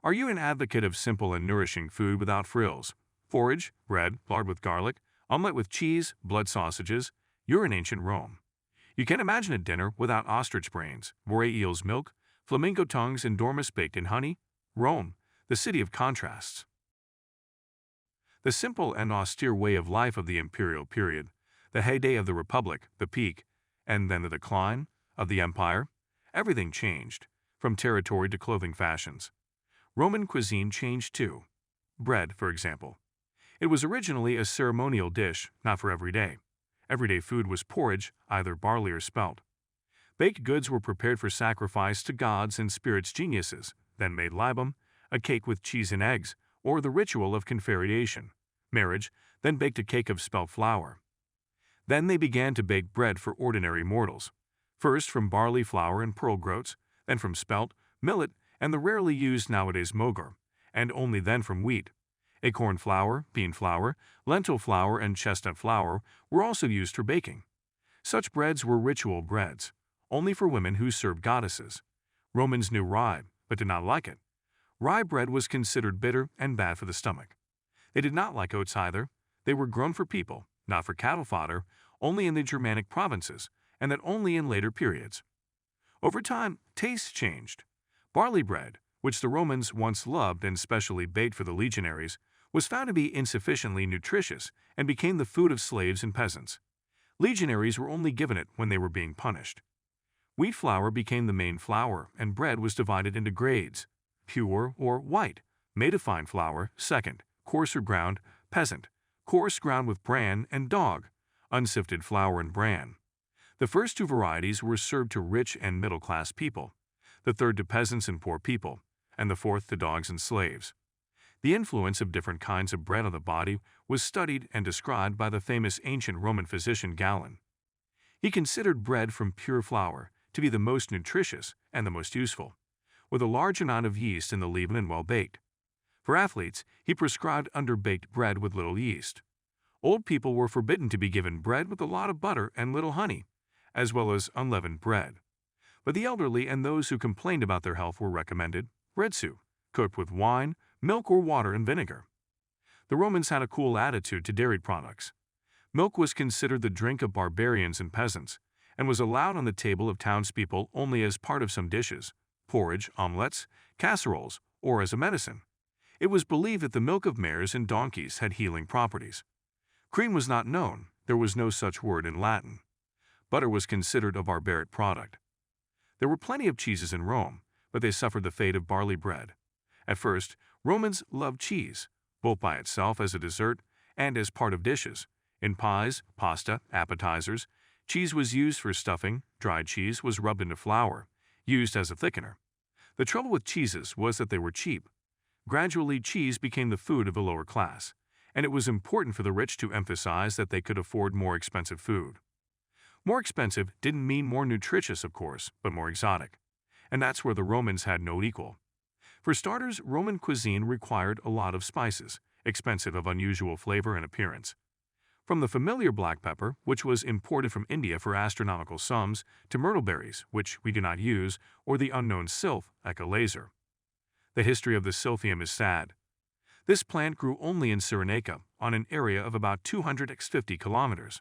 Are you an advocate of simple and nourishing food without frills? Porridge, bread, lard with garlic, omelet with cheese, blood sausages? You're in ancient Rome. You can't imagine a dinner without ostrich brains, moray eels milk, flamingo tongues, and dormice baked in honey? Rome, the city of contrasts. The simple and austere way of life of the imperial period, the heyday of the Republic, the peak, and then the decline of the empire, everything changed, from territory to clothing fashions. Roman cuisine changed too. Bread, for example. It was originally a ceremonial dish, not for every day. Everyday food was porridge, either barley or spelt. Baked goods were prepared for sacrifice to gods and spirits geniuses, then made libum, a cake with cheese and eggs, or the ritual of confarreation, marriage, then baked a cake of spelt flour. Then they began to bake bread for ordinary mortals, first from barley flour and pearl groats, then from spelt, millet, and the rarely used nowadays mogar, and only then from wheat. Acorn flour, bean flour, lentil flour, and chestnut flour were also used for baking. Such breads were ritual breads, only for women who served goddesses. Romans knew rye, but did not like it. Rye bread was considered bitter and bad for the stomach. They did not like oats either. They were grown for people, not for cattle fodder, only in the Germanic provinces, and that only in later periods. Over time, tastes changed. Barley bread, which the Romans once loved and specially baked for the legionaries, was found to be insufficiently nutritious and became the food of slaves and peasants. Legionaries were only given it when they were being punished. Wheat flour became the main flour, and bread was divided into grades: pure or white, made of fine flour; second, coarser ground, peasant; coarse ground with bran; and dog, unsifted flour and bran. The first two varieties were served to rich and middle-class people, the third to peasants and poor people, and the fourth to dogs and slaves. The influence of different kinds of bread on the body was studied and described by the famous ancient Roman physician Galen. He considered bread from pure flour to be the most nutritious and the most useful, with a large amount of yeast in the leaven and well baked. For athletes, he prescribed underbaked bread with little yeast. Old people were forbidden to be given bread with a lot of butter and little honey, as well as unleavened bread. But the elderly and those who complained about their health were recommended bread soup, cooked with wine, milk, or water and vinegar. The Romans had a cool attitude to dairy products. Milk was considered the drink of barbarians and peasants, and was allowed on the table of townspeople only as part of some dishes: porridge, omelets, casseroles, or as a medicine. It was believed that the milk of mares and donkeys had healing properties. Cream was not known; there was no such word in Latin. Butter was considered a barbaric product. There were plenty of cheeses in Rome, but they suffered the fate of barley bread. At first, Romans loved cheese, both by itself as a dessert and as part of dishes. In pies, pasta, appetizers, cheese was used for stuffing; dried cheese was rubbed into flour, used as a thickener. The trouble with cheeses was that they were cheap. Gradually, cheese became the food of the lower class, and it was important for the rich to emphasize that they could afford more expensive food. More expensive didn't mean more nutritious, of course, but more exotic. And that's where the Romans had no equal. For starters, Roman cuisine required a lot of spices, expensive, of unusual flavor and appearance. From the familiar black pepper, which was imported from India for astronomical sums, to myrtle berries, which we do not use, or the unknown sylph, echolaser. The history of the silphium is sad. This plant grew only in Cyrenaica, on an area of about 250 kilometers.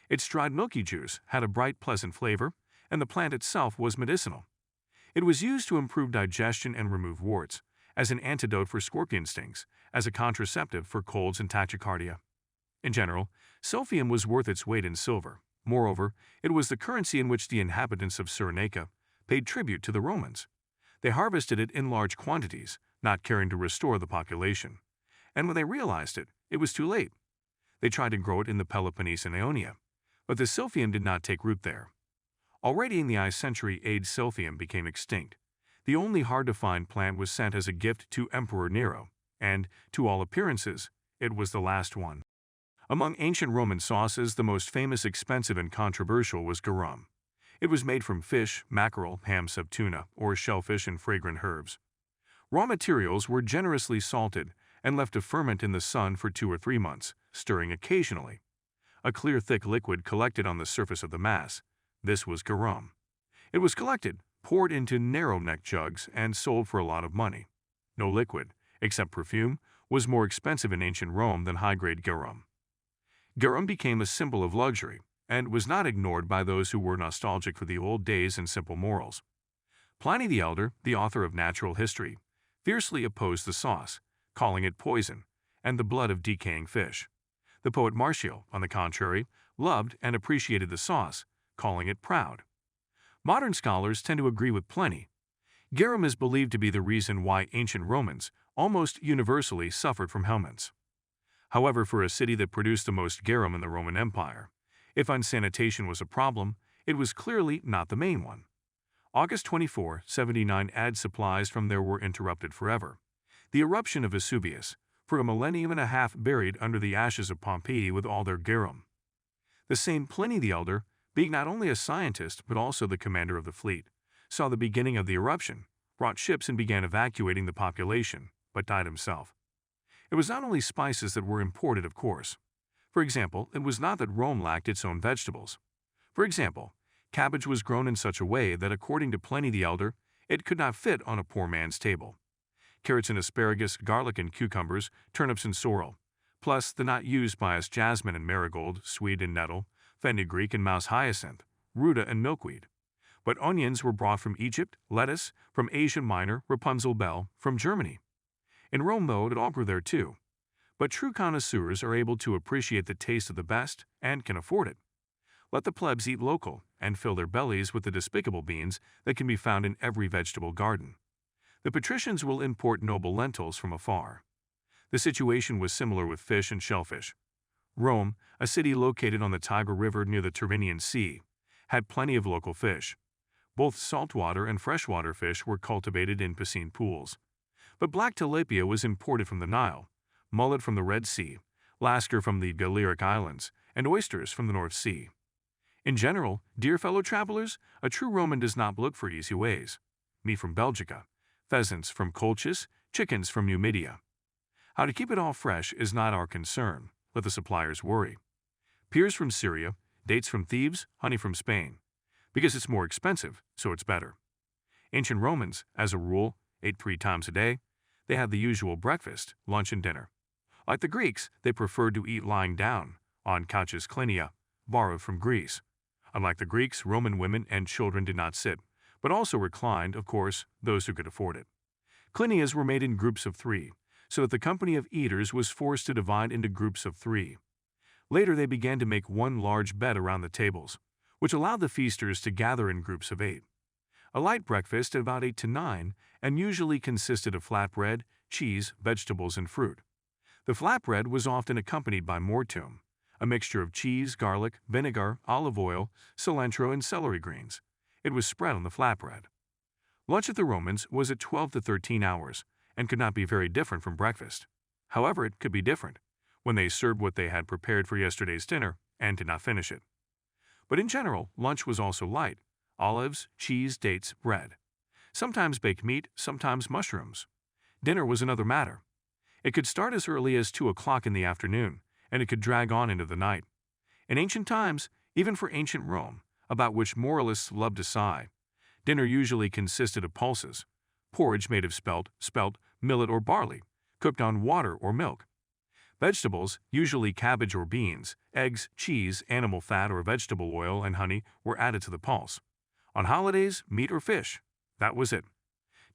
Its dried milky juice had a bright, pleasant flavor, and the plant itself was medicinal. It was used to improve digestion and remove warts, as an antidote for scorpion stings, as a contraceptive for colds and tachycardia. In general, silphium was worth its weight in silver. Moreover, it was the currency in which the inhabitants of Cyrenaica paid tribute to the Romans. They harvested it in large quantities, not caring to restore the population. And when they realized it, it was too late. They tried to grow it in the Peloponnese and Ionia, but the silphium did not take root there. Already in the I century AD, silphium became extinct. The only hard-to-find plant was sent as a gift to Emperor Nero, and, to all appearances, it was the last one. Among ancient Roman sauces, the most famous, expensive, and controversial was garum. It was made from fish, mackerel, ham sub tuna, or shellfish and fragrant herbs. Raw materials were generously salted and left to ferment in the sun for 2 or 3 months, stirring occasionally. A clear, thick liquid collected on the surface of the mass. This was garum. It was collected, poured into narrow-necked jugs, and sold for a lot of money. no liquid, except perfume, was more expensive in ancient Rome than high-grade garum. Garum became a symbol of luxury and was not ignored by those who were nostalgic for the old days and simple morals. Pliny the Elder, the author of natural history, fiercely opposed the sauce, calling it poison and the blood of decaying fish. The poet Martial, on the contrary, loved and appreciated the sauce, calling it proud. Modern scholars tend to agree with Pliny. Garum is believed to be the reason why ancient Romans almost universally suffered from helminths. However, for a city that produced the most garum in the Roman Empire, if unsanitation was a problem, it was clearly not the main one. August 24, 79 ad supplies from there were interrupted forever. The eruption of Vesuvius, for a millennium and a half buried under the ashes of Pompeii with all their garum. The same Pliny the Elder, being not only a scientist but also the commander of the fleet, saw the beginning of the eruption, brought ships and began evacuating the population, but died himself. It was not only spices that were imported, of course. For example, it was not that Rome lacked its own vegetables. For example, cabbage was grown in such a way that, according to Pliny the Elder, it could not fit on a poor man's table. Carrots and asparagus, garlic and cucumbers, turnips and sorrel, plus the not used by us jasmine and marigold, swede and nettle, fenugreek and mouse hyacinth, ruta and milkweed. But onions were brought from Egypt, lettuce from Asia Minor, Rapunzel Bell from Germany. In Rome, though, it all grew there too. But true connoisseurs are able to appreciate the taste of the best and can afford it. Let the plebs eat local and fill their bellies with the despicable beans that can be found in every vegetable garden. The patricians will import noble lentils from afar. The situation was similar with fish and shellfish. Rome, a city located on the Tiber River near the Tyrrhenian Sea, had plenty of local fish. Both saltwater and freshwater fish were cultivated in piscine pools. But black tilapia was imported from the Nile, mullet from the Red Sea, lasker from the Balearic Islands, and oysters from the North Sea. In general, dear fellow travelers, a true Roman does not look for easy ways. Meat from Belgica, pheasants from Colchis, chickens from Numidia. How to keep it all fresh is not our concern. Let the suppliers worry. Pears from Syria, dates from Thebes, honey from Spain. Because it's more expensive, so it's better. Ancient Romans, as a rule, ate 3 times a day. They had the usual breakfast, lunch, and dinner. Like the Greeks, they preferred to eat lying down, on couches klinia, borrowed from Greece. Unlike the Greeks, Roman women and children did not sit, but also reclined, of course, those who could afford it. Klinias were made in groups of 3, so that the company of eaters was forced to divide into groups of 3. Later they began to make one large bed around the tables, which allowed the feasters to gather in groups of 8. A light breakfast at about 8 to 9 and usually consisted of flatbread, cheese, vegetables, and fruit. The flatbread was often accompanied by mortum, a mixture of cheese, garlic, vinegar, olive oil, cilantro, and celery greens. It was spread on the flatbread. Lunch at the Romans was at 12 to 13 hours and could not be very different from breakfast. However, it could be different when they served what they had prepared for yesterday's dinner and did not finish it. But in general, lunch was also light: olives, cheese, dates, bread. Sometimes baked meat, sometimes mushrooms. Dinner was another matter. It could start as early as 2 o'clock in the afternoon, and it could drag on into the night. In ancient times, even for ancient Rome, about which moralists love to sigh, dinner usually consisted of pulses, porridge made of spelt, millet, or barley, cooked on water or milk. Vegetables, usually cabbage or beans, eggs, cheese, animal fat or vegetable oil, and honey were added to the pulse. On holidays, meat or fish. That was it.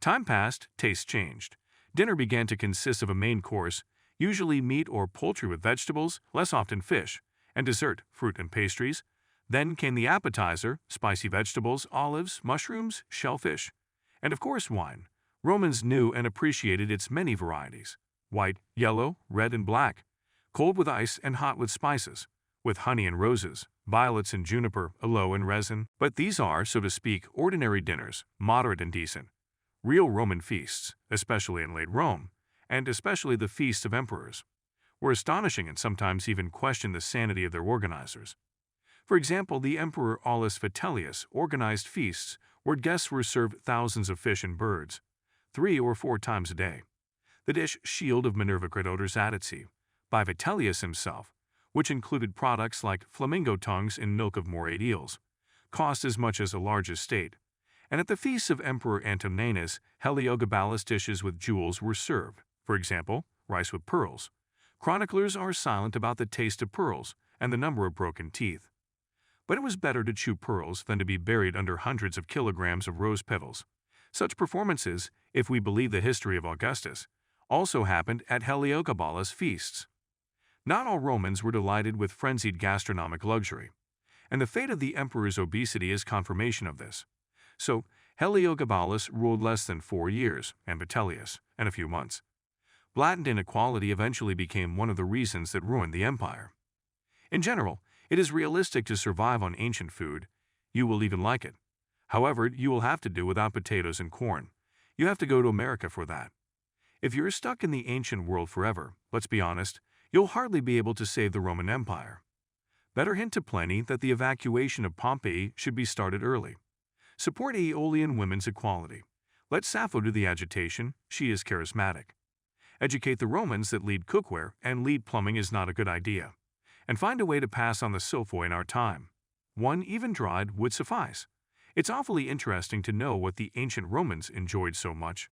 Time passed, tastes changed. Dinner began to consist of a main course, usually meat or poultry with vegetables, less often fish, and dessert, fruit and pastries. Then came the appetizer, spicy vegetables, olives, mushrooms, shellfish, and of course wine. Romans knew and appreciated its many varieties: white, yellow, red, and black, cold with ice and hot with spices, with honey and roses, violets and juniper, aloe and resin. But these are, so to speak, ordinary dinners, moderate and decent. Real Roman feasts, especially in late Rome, and especially the feasts of emperors, were astonishing and sometimes even questioned the sanity of their organizers. For example, the Emperor Aulus Vitellius organized feasts where guests were served thousands of fish and birds, 3 or 4 times a day. The dish Shield of Minerva Credotors Adici, by Vitellius himself, which included products like flamingo tongues and milk of moray eels, cost as much as a large estate, And at the feasts of Emperor Antoninus, Heliogabalus dishes with jewels were served, for example, rice with pearls. Chroniclers are silent about the taste of pearls and the number of broken teeth. But it was better to chew pearls than to be buried under hundreds of kilograms of rose petals. Such performances, if we believe the history of Augustus, also happened at Heliogabalus feasts. Not all Romans were delighted with frenzied gastronomic luxury, and the fate of the emperor's obesity is confirmation of this. So, Heliogabalus ruled less than 4 years, and Vitellius, and a few months. Blatant inequality eventually became one of the reasons that ruined the empire. In general, it is realistic to survive on ancient food. You will even like it. However, you will have to do without potatoes and corn. You have to go to America for that. If you're stuck in the ancient world forever, let's be honest, you'll hardly be able to save the Roman Empire. Better hint to plenty that the evacuation of Pompeii should be started early. Support Aeolian women's equality. Let Sappho do the agitation, she is charismatic. Educate the Romans that lead cookware and lead plumbing is not a good idea. And find a way to pass on the sulfoi in our time. One even dried would suffice. It's awfully interesting to know what the ancient Romans enjoyed so much.